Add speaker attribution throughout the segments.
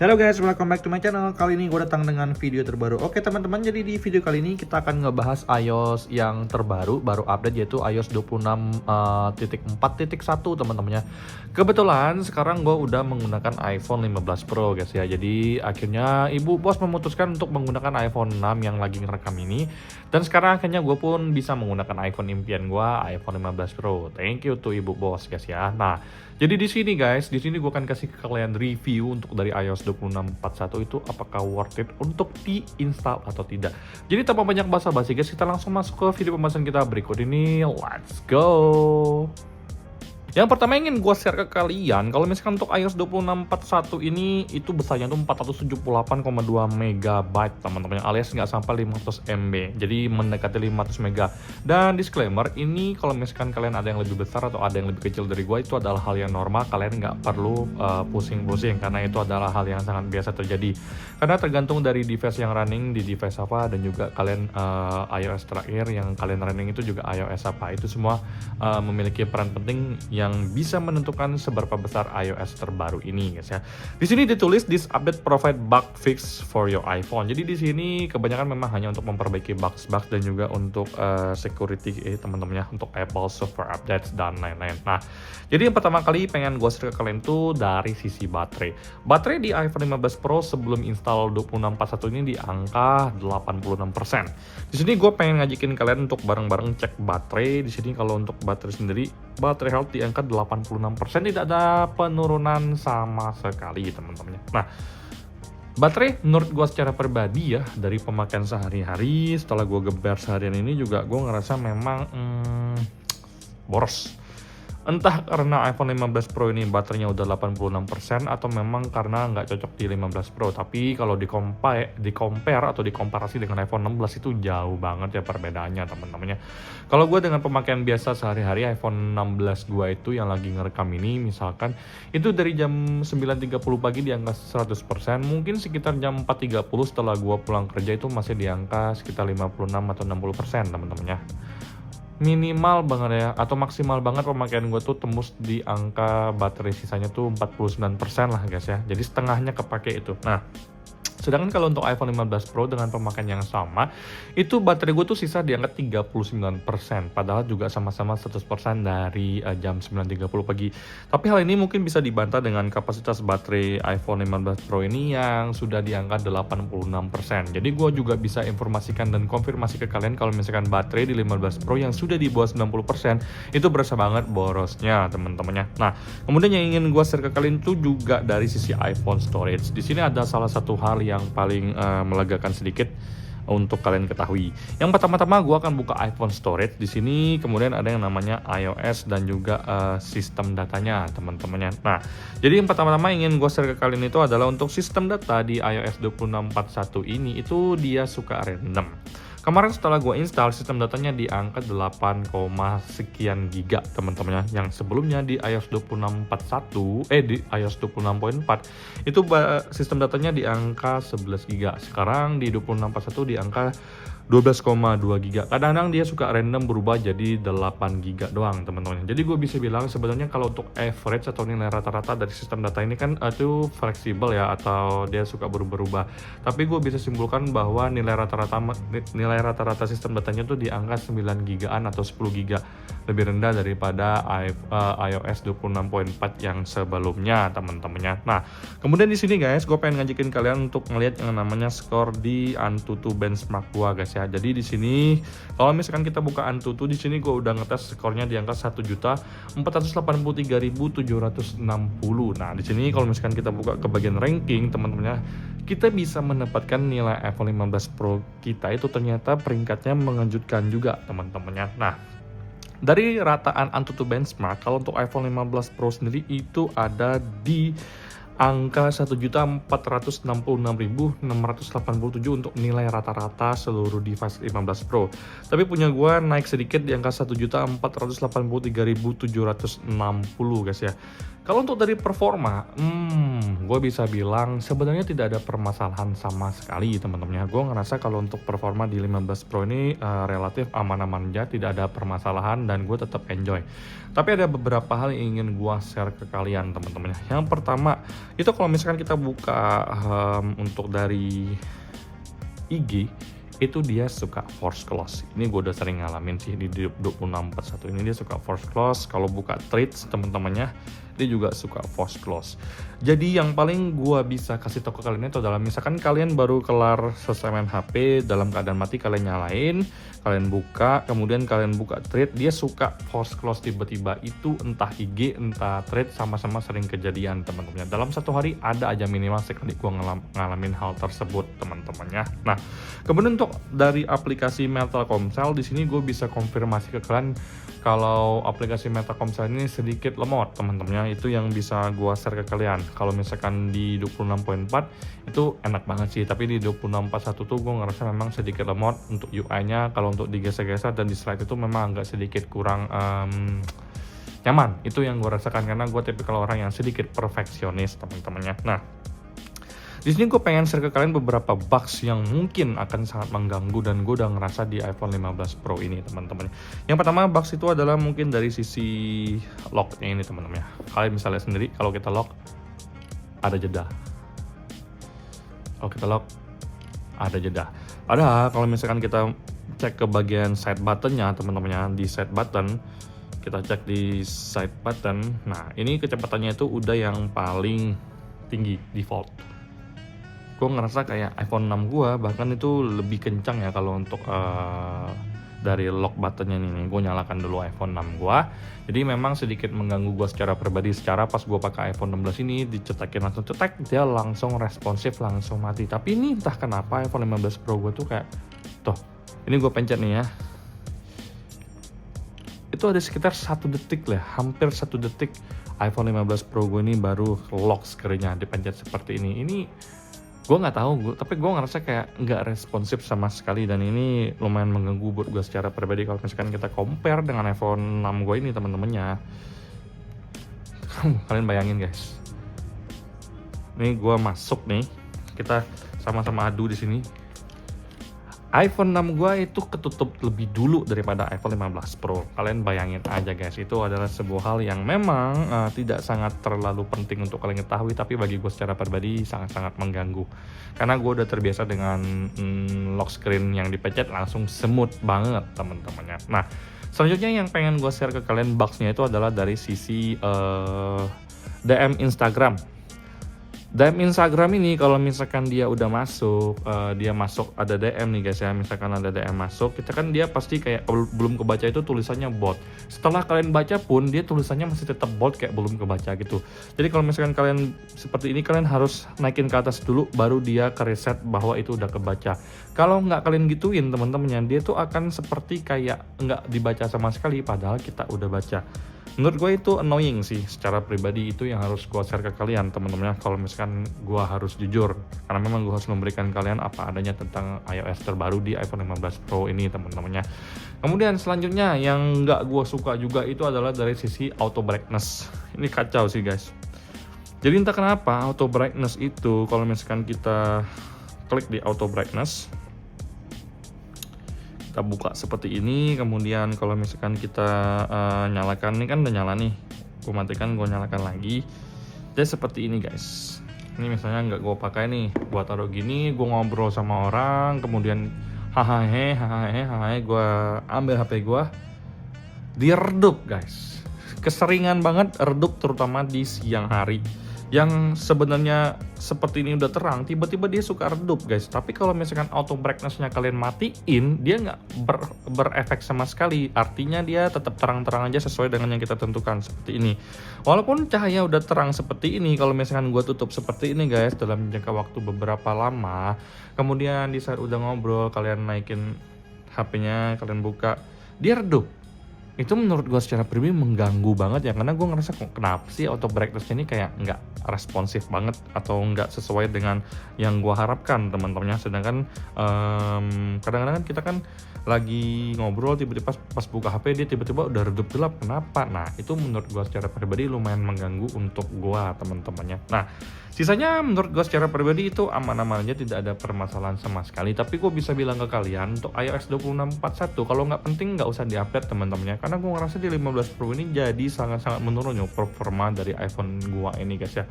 Speaker 1: Halo guys, welcome back to my channel. Kali ini gue datang dengan video terbaru. Oke teman-teman, jadi di video kali ini kita akan ngebahas iOS yang terbaru, baru update, yaitu iOS 26.4.1 teman-temannya. Kebetulan sekarang gue udah menggunakan iPhone 15 Pro guys ya. Jadi akhirnya ibu bos memutuskan untuk menggunakan iPhone 6 yang lagi ngerekam ini. Dan sekarang akhirnya gue pun bisa menggunakan iPhone impian gue, iPhone 15 Pro. Thank you to ibu bos guys ya. Nah, jadi di sini guys, di sini gue akan kasih ke kalian review untuk dari iOS 26.4.1 itu apakah worth it untuk diinstal atau tidak. Jadi tanpa banyak basa-basi guys, kita langsung masuk ke video pembahasan kita berikut ini. Let's go. Yang pertama ingin gue share ke kalian, kalau misalkan untuk iOS 26.4.1 ini itu besarnya tuh 478,2 MB teman-teman, alias nggak sampai 500 MB, jadi mendekati 500 MB. Dan disclaimer, ini kalau misalkan kalian ada yang lebih besar atau ada yang lebih kecil dari gue, itu adalah hal yang normal, kalian nggak perlu pusing-pusing, karena itu adalah hal yang sangat biasa terjadi. Karena tergantung dari device yang running, di device apa, dan juga kalian iOS terakhir yang kalian running itu juga iOS apa, itu semua memiliki peran penting yang bisa menentukan seberapa besar iOS terbaru ini guys ya. Di sini ditulis this update provide bug fix for your iPhone. Jadi di sini kebanyakan memang hanya untuk memperbaiki bugs dan juga untuk security teman-teman ya, untuk Apple software updates dan lain-lain. Nah, jadi yang pertama kali pengen gue share ke kalian tuh dari sisi baterai. Baterai di iPhone 15 Pro sebelum install 26.4.1 ini di angka 86%. Di sini gue pengen ngajakin kalian untuk bareng-bareng cek baterai. Di sini kalau untuk baterai sendiri, baterai health di angka 86%, tidak ada penurunan sama sekali teman-teman. Nah, baterai menurut gue secara pribadi ya, dari pemakaian sehari-hari, setelah gue geber seharian ini juga gue ngerasa memang boros. Entah karena iPhone 15 Pro ini baterainya udah 86% atau memang karena nggak cocok di 15 Pro. Tapi kalau di compare atau dikomparasi dengan iPhone 16 itu jauh banget ya perbedaannya teman-temannya. Kalau gue dengan pemakaian biasa sehari-hari iPhone 16 gue itu yang lagi ngerekam ini, misalkan itu dari jam 9.30 pagi di angka 100%, mungkin sekitar jam 4.30 setelah gue pulang kerja itu masih di angka sekitar 56 atau 60% teman-temannya. Minimal banget ya, atau maksimal banget pemakaian gue tuh tembus di angka baterai sisanya tuh 49% lah guys ya, jadi setengahnya kepake itu. Nah, sedangkan kalau untuk iPhone 15 Pro dengan pemakaian yang sama, itu baterai gue tuh sisa di angka 39%, padahal juga sama-sama 100% dari jam 9.30 pagi. Tapi hal ini mungkin bisa dibantah dengan kapasitas baterai iPhone 15 Pro ini yang sudah di angka 86%. Jadi gue juga bisa informasikan dan konfirmasi ke kalian kalau misalkan baterai di 15 Pro yang sudah di bawah 90% itu berasa banget borosnya teman-temannya. Nah, kemudian yang ingin gue share ke kalian itu juga dari sisi iPhone storage. Di sini ada salah satu hal yang paling melegakan sedikit untuk kalian ketahui. Yang pertama-tama gue akan buka iPhone storage di sini, kemudian ada yang namanya iOS dan juga sistem datanya teman-temannya. Nah, jadi yang pertama-tama ingin gue share ke kalian itu adalah untuk sistem data di iOS 26.4.1 ini itu dia suka random. Kemarin setelah gue install, sistem datanya di angka 8, sekian giga teman-temannya. Yang sebelumnya di iOS 26.4.1, di iOS 26.4 itu sistem datanya di angka 11 giga. Sekarang di 26.4.1 di angka 12,2 giga. Kadang-kadang dia suka random berubah jadi 8 giga doang teman-teman. Jadi gue bisa bilang sebenarnya kalau untuk average atau nilai rata-rata dari sistem data ini kan itu fleksibel ya, atau dia suka berubah-ubah. Tapi gue bisa simpulkan bahwa nilai rata-rata sistem datanya tuh di angka 9 gigaan atau 10 giga, lebih rendah daripada iOS 26.4 yang sebelumnya teman-temannya. Nah, kemudian di sini guys, gue pengen ngajakin kalian untuk ngelihat yang namanya skor di Antutu benchmark gue guys ya. Jadi di sini kalau misalkan kita buka Antutu, di sini gue udah ngetes skornya di angka 1.483.760. Nah, di sini kalau misalkan kita buka ke bagian ranking teman-temannya, kita bisa mendapatkan nilai iPhone 15 Pro kita itu ternyata peringkatnya mengejutkan juga teman-temannya. Nah, dari rataan Antutu benchmark, kalau untuk iPhone 15 Pro sendiri itu ada di angka 1.466.687 untuk nilai rata-rata seluruh device 15 Pro. Tapi punya gue naik sedikit di angka 1.483.760 guys ya. Kalau untuk dari performa, gue bisa bilang sebenarnya tidak ada permasalahan sama sekali teman-temannya. Gue ngerasa kalau untuk performa di 15 Pro ini relatif aman-aman aja, tidak ada permasalahan dan gue tetap enjoy. Tapi ada beberapa hal yang ingin gue share ke kalian teman-temannya. Yang pertama, itu kalau misalkan kita buka untuk dari IG, itu dia suka force close. Ini gue udah sering ngalamin sih di 2641 ini, dia suka force close. Kalau buka trades teman-temannya, dia juga suka force close. Jadi yang paling gue bisa kasih tau ke kalian itu adalah misalkan kalian baru kelar selesai main HP dalam keadaan mati, kalian nyalain, kalian buka, kemudian kalian buka trade, dia suka force close tiba-tiba. Itu entah IG entah trade sama-sama sering kejadian teman-temannya. Dalam satu hari ada aja minimal sekali gue ngalamin hal tersebut teman-temannya. Nah, kemudian untuk dari aplikasi Telkomsel di sini gue bisa konfirmasi ke kalian kalau aplikasi Telkomsel ini sedikit lemot teman-temannya. Itu yang bisa gue share ke kalian. Kalau misalkan di 26.4 itu enak banget sih, tapi di 26.41 tuh gue ngerasa memang sedikit lemot untuk UI-nya. Kalau untuk digeser-geser dan di slide itu memang agak sedikit kurang nyaman. Itu yang gue rasakan karena gue tipikal orang yang sedikit perfeksionis teman-temannya. Nah, di sini gue pengen share ke kalian beberapa bugs yang mungkin akan sangat mengganggu dan gue udah ngerasa di iPhone 15 Pro ini teman-teman. Yang pertama bugs itu adalah mungkin dari sisi lock-nya ini teman-teman ya. Kalian misalnya sendiri kalau kita lock ada jeda. Kalau kita lock ada jeda. Padahal kalau misalkan kita cek ke bagian side button-nya teman-teman ya, di side button kita cek di side button. Nah, ini kecepatannya itu udah yang paling tinggi default. Gue ngerasa kayak iPhone 6 gue bahkan itu lebih kencang ya kalau untuk dari lock buttonnya ini. Gue nyalakan dulu iPhone 6 gue, jadi memang sedikit mengganggu gue secara pribadi. Secara pas gue pakai iPhone 16 ini dicetakin langsung cetek, dia langsung responsif, langsung mati. Tapi ini entah kenapa iPhone 15 Pro gue tuh kayak tuh, ini gue pencet nih ya, itu ada sekitar 1 detik lah, hampir 1 detik iPhone 15 Pro gue ini baru lock screen-nya dipencet seperti ini. Ini gue nggak tahu, tapi gue ngerasa kayak nggak responsif sama sekali, dan ini lumayan mengganggu buat gue secara pribadi kalau misalkan kita compare dengan iPhone 6 gue ini teman-temannya. Kalian bayangin guys, ini gue masuk nih, kita sama-sama adu di sini. iPhone 6 gue itu ketutup lebih dulu daripada iPhone 15 Pro. Kalian bayangin aja guys, itu adalah sebuah hal yang memang tidak sangat terlalu penting untuk kalian ketahui, tapi bagi gue secara pribadi sangat-sangat mengganggu. Karena gue udah terbiasa dengan lock screen yang dipencet langsung smooth banget teman-temannya. Nah, selanjutnya yang pengen gue share ke kalian bugs-nya itu adalah dari sisi DM Instagram. DM Instagram ini kalau misalkan dia udah masuk, dia masuk ada DM nih guys ya, misalkan ada DM masuk, kita kan dia pasti kayak belum kebaca itu tulisannya bot. Setelah kalian baca pun dia tulisannya masih tetap bot kayak belum kebaca gitu. Jadi kalau misalkan kalian seperti ini, kalian harus naikin ke atas dulu baru dia ke reset bahwa itu udah kebaca. Kalau nggak kalian gituin teman-temannya, dia tuh akan seperti kayak nggak dibaca sama sekali padahal kita udah baca. Menurut gue itu annoying sih secara pribadi, itu yang harus gue share ke kalian teman-teman. Kalau misalkan gue harus jujur, karena memang gue harus memberikan kalian apa adanya tentang iOS terbaru di iPhone 15 Pro ini teman-temannya. Kemudian selanjutnya yang nggak gue suka juga itu adalah dari sisi auto brightness. Ini kacau sih guys. Jadi entah kenapa auto brightness itu kalau misalkan kita klik di auto brightness, kita buka seperti ini, kemudian kalau misalkan kita nyalakan, ini kan udah nyala nih, gue matikan, gue nyalakan lagi, jadi seperti ini guys. Ini misalnya nggak gue pakai nih, gue taruh gini, gue ngobrol sama orang, kemudian hahaha, gue ambil HP gue, dia redup guys. Keseringan banget redup, terutama di siang hari. Yang sebenarnya seperti ini udah terang, tiba-tiba dia suka redup guys. Tapi kalau misalkan auto brightness-nya kalian matiin, dia nggak berefek sama sekali. Artinya dia tetap terang-terang aja sesuai dengan yang kita tentukan seperti ini. Walaupun cahaya udah terang seperti ini, kalau misalkan gue tutup seperti ini guys, dalam jangka waktu beberapa lama, kemudian di saat udah ngobrol, kalian naikin HP-nya, kalian buka, dia redup. Itu menurut gue secara pribadi mengganggu banget ya, karena gue ngerasa kenapa sih auto brightness ini kayak nggak responsif banget atau nggak sesuai dengan yang gue harapkan teman-temannya. Sedangkan kadang-kadang kan kita kan lagi ngobrol, tiba-tiba pas buka HP dia tiba-tiba udah redup gelap, kenapa? Nah itu menurut gue secara pribadi lumayan mengganggu untuk gue teman-temannya. Nah sisanya menurut gue secara pribadi itu aman-aman aja, tidak ada permasalahan sama sekali. Tapi gue bisa bilang ke kalian untuk iOS 26.41 kalau nggak penting nggak usah diupdate teman-temannya, karena gue ngerasa di 15 Pro ini jadi sangat-sangat menurun ya performa dari iPhone gue ini guys ya.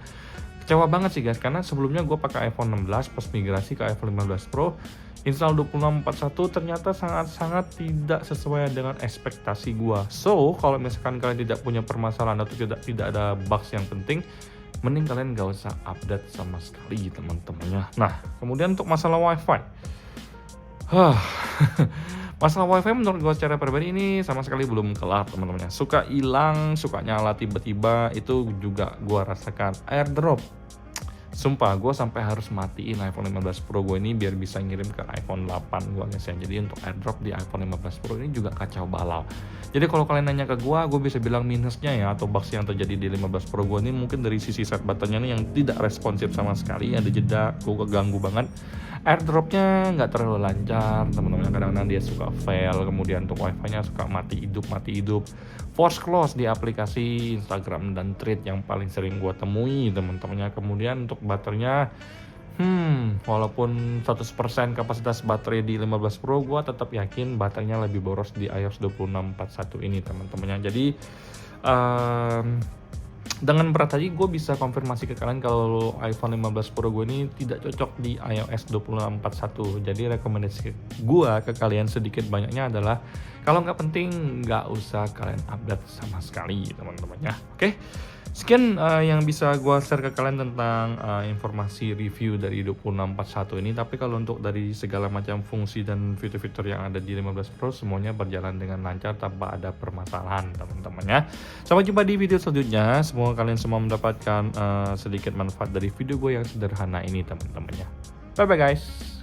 Speaker 1: Kecewa banget sih guys, karena sebelumnya gue pakai iPhone 16 pas migrasi ke iPhone 15 Pro, install 2641 ternyata sangat-sangat tidak sesuai dengan ekspektasi gue. So, kalau misalkan kalian tidak punya permasalahan atau tidak ada bugs yang penting, mending kalian gak usah update sama sekali teman-temannya. Nah, kemudian untuk masalah WiFi. Masalah WiFi menurut gue secara pribadi ini sama sekali belum kelar teman-temannya. Suka hilang, suka nyala tiba-tiba, itu juga gue rasakan. AirDrop, sumpah gue sampai harus matiin iPhone 15 Pro gue ini biar bisa ngirim ke iPhone 8 gue guys ya. Jadi untuk AirDrop di iPhone 15 Pro ini juga kacau balau. Jadi kalau kalian nanya ke gue bisa bilang minusnya ya atau bugs yang terjadi di 15 Pro gue ini mungkin dari sisi set buttonnya nih yang tidak responsif sama sekali, ada jeda, gue keganggu banget. AirDropnya nggak terlalu lancar teman-teman, kadang-kadang dia suka fail, kemudian untuk wifi-nya suka mati hidup. Force close di aplikasi Instagram dan Thread yang paling sering gue temui teman-temannya. Kemudian untuk baterainya, walaupun 100% kapasitas baterai di 15 Pro, gue tetap yakin baterainya lebih boros di iOS 26.41 ini teman-temannya. Jadi dengan berat hati gue bisa konfirmasi ke kalian kalau iPhone 15 Pro gue ini tidak cocok di iOS 26.41. Jadi rekomendasi gue ke kalian sedikit banyaknya adalah kalau nggak penting nggak usah kalian update sama sekali teman-temannya. Oke, sekian yang bisa gue share ke kalian tentang informasi review dari 26.41 ini. Tapi kalau untuk dari segala macam fungsi dan fitur-fitur yang ada di 15 Pro, semuanya berjalan dengan lancar tanpa ada permasalahan teman-temannya. Sampai jumpa di video selanjutnya. Semoga kalian semua mendapatkan sedikit manfaat dari video gue yang sederhana ini teman-temannya. Bye bye guys.